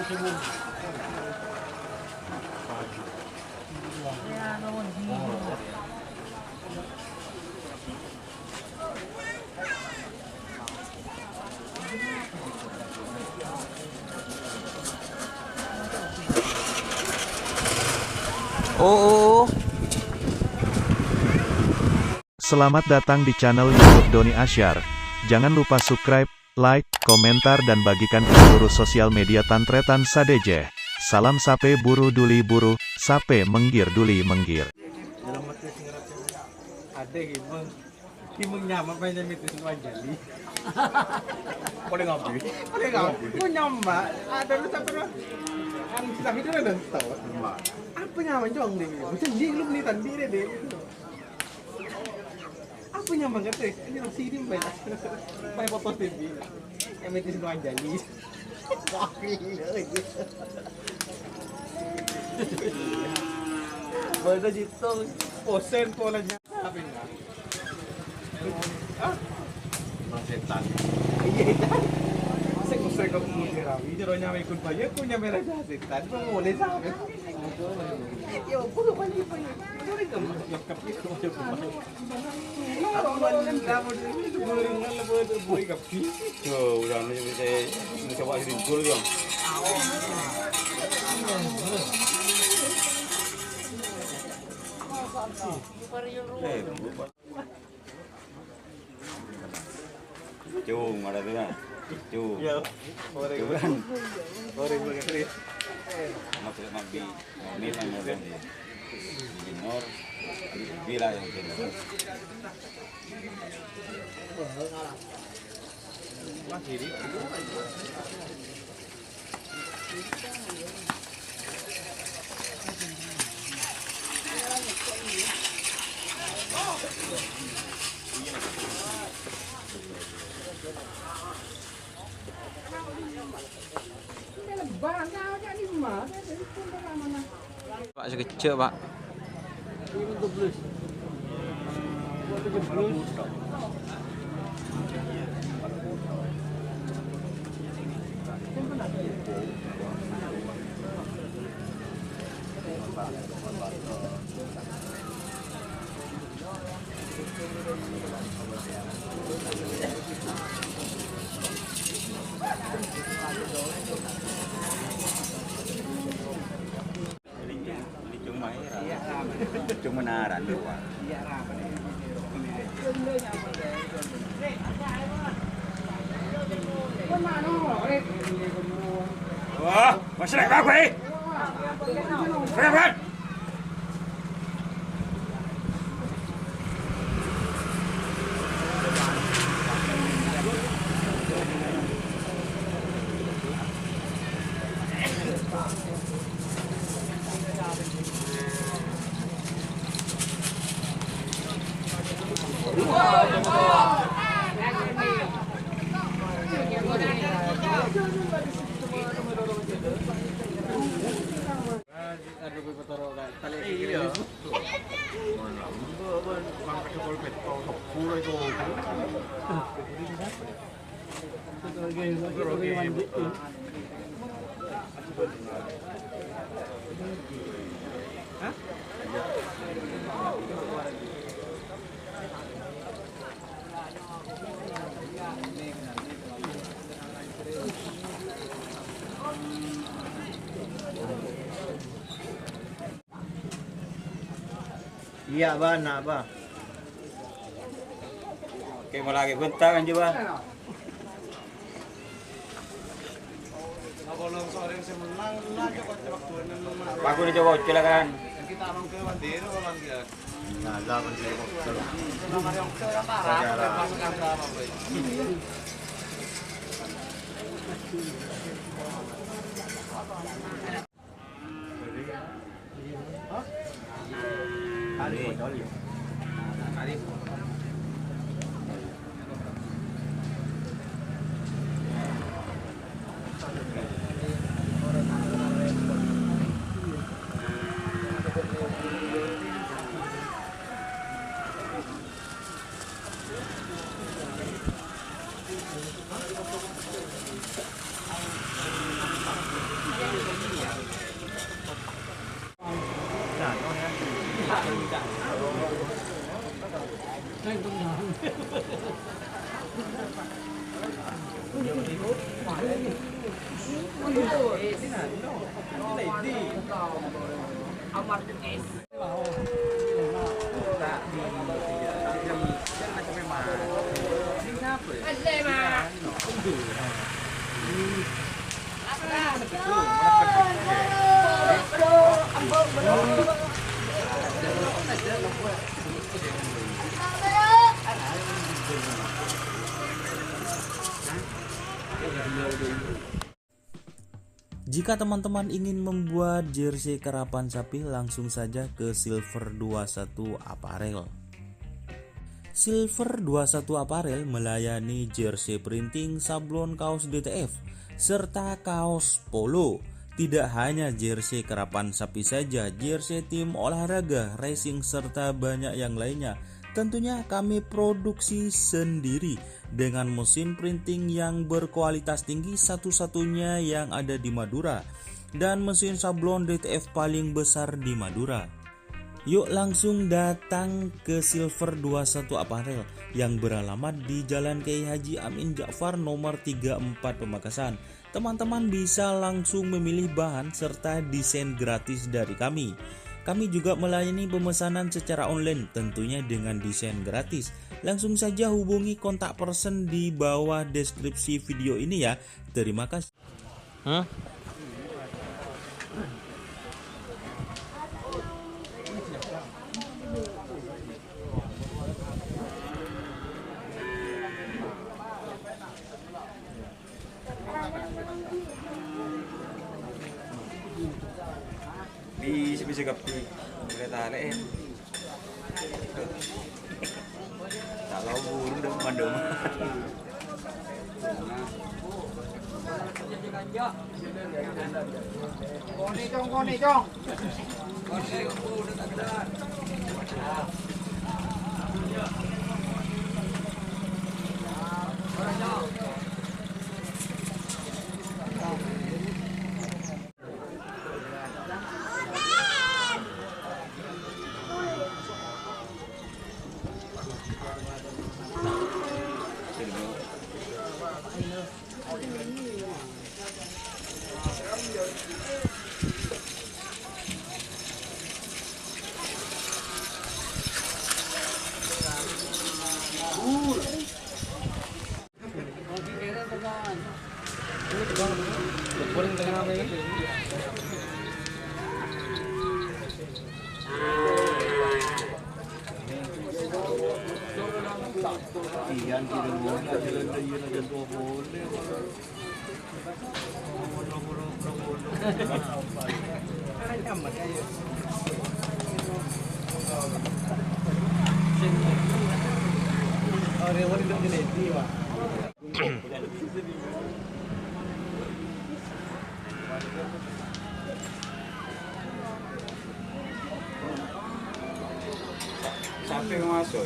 Oh. Selamat datang di channel YouTube Doni Asyar. Jangan lupa subscribe, like, komentar dan bagikan ke seluruh sosial media Tantretan Sadeje. Salam sape buru duli buru, sape menggir duli menggir. Ada himung nyama pengen itu semua jadi. Boleh ngopi. Mau nyamba. Ada lu sampai lu. Ang sila itu na tahu. Apa nyaman jong deh. Macam dia lu nih tadi deh. Apa nyaman kata? Ini nasi ini banyak. Banyak foto TV. Yang itu semua jadi. Baru jitu posen polanya. Apa enggak? Ah? Masetan. Iya kan? Saya kok mengirawi jeronya ikut bayar punya merah setan. Boleh sampai. Yo, bukan banyak. Boleh enggak lengkap itu macam apa? Kalau kan kamu itu boleh enggak boleh kapi. Tuh, udah mencoba ringkul dong. Cung ada tuh kan? Cung. Ya, Cung. orang begitu. Maksud mabi, ini yang mau ganti. Jinor, bila yang kena. Masih di. Pak sekecil pak. Cung menaran dua. Wah, masih lagi apa ini? Berapa? Iya, Bang, nak, Bang. Oke, mau lagi bentar kan coba. Kalau sore semenang, aja kok waktu ini. Aku udah coba silakan. Kita orang ke Mandiri orang dia. Nah, zaman saya kok. Nama yang ke parah, pasukan apa, Bang? Kali. Jika teman-teman ingin membuat jersey karapan sapi, langsung saja ke Silver 21 Apparel. Silver 21 Apparel melayani jersey printing, sablon kaos DTF, serta kaos polo. Tidak hanya jersey karapan sapi saja, jersey tim olahraga, racing, serta banyak yang lainnya. Tentunya kami produksi sendiri dengan mesin printing yang berkualitas tinggi, satu-satunya yang ada di Madura, dan mesin sablon DTF paling besar di Madura. Yuk langsung datang ke Silver 21 Apparel yang beralamat di Jalan Kiai Haji Amin Ja'far nomor 34 Pamekasan. Teman-teman bisa langsung memilih bahan serta desain gratis dari kami. Kami juga melayani pemesanan secara online, tentunya dengan desain gratis. Langsung saja hubungi kontak person di bawah deskripsi video ini ya. Terima kasih. Bisa kapi kereta lain. Kalau burung dong mandong. Koni cong. Sampai masuk.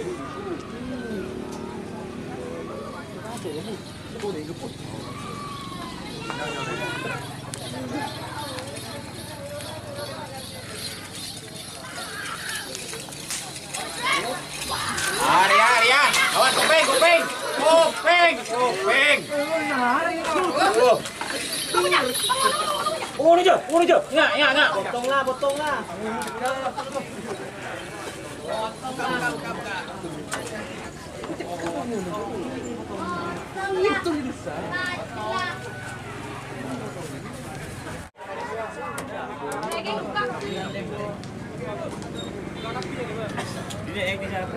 Arya, awan kuping. Oh, ini aja. Nggak. Potonglah. Itu bisa. Ini yang di sana.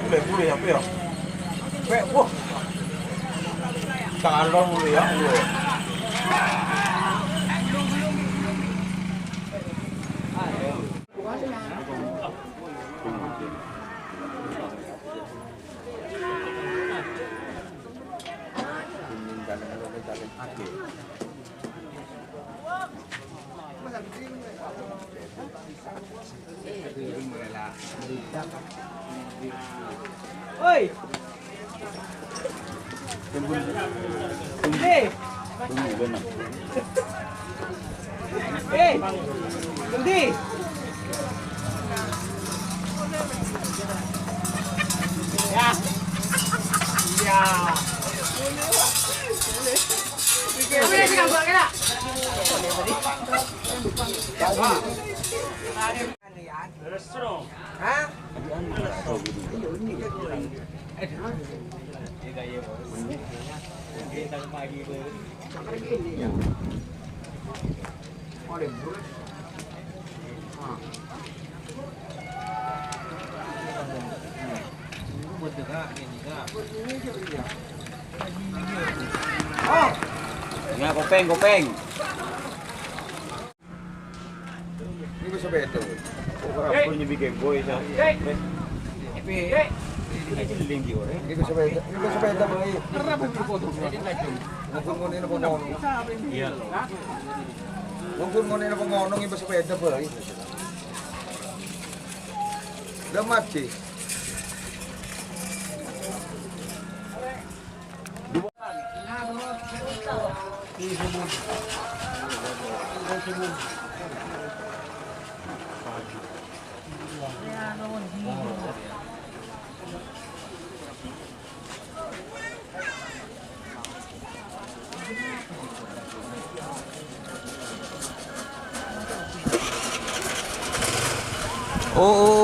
Boleh apa ya? Wah. Calon boleh ya. Oi. Hey. Tunggu benar. Berhenti. Ya. Ya. Ya, kopeng. Ini bisa betul. Aku nyebik boy sa. Linggi orang. Ini bisa betul. Ini bisa betul boy. Kenapa foto? Mungkin ngono po ngono. Iya. Mungkin ngono po ngono iba sa betul boy. Damat sih. Oh,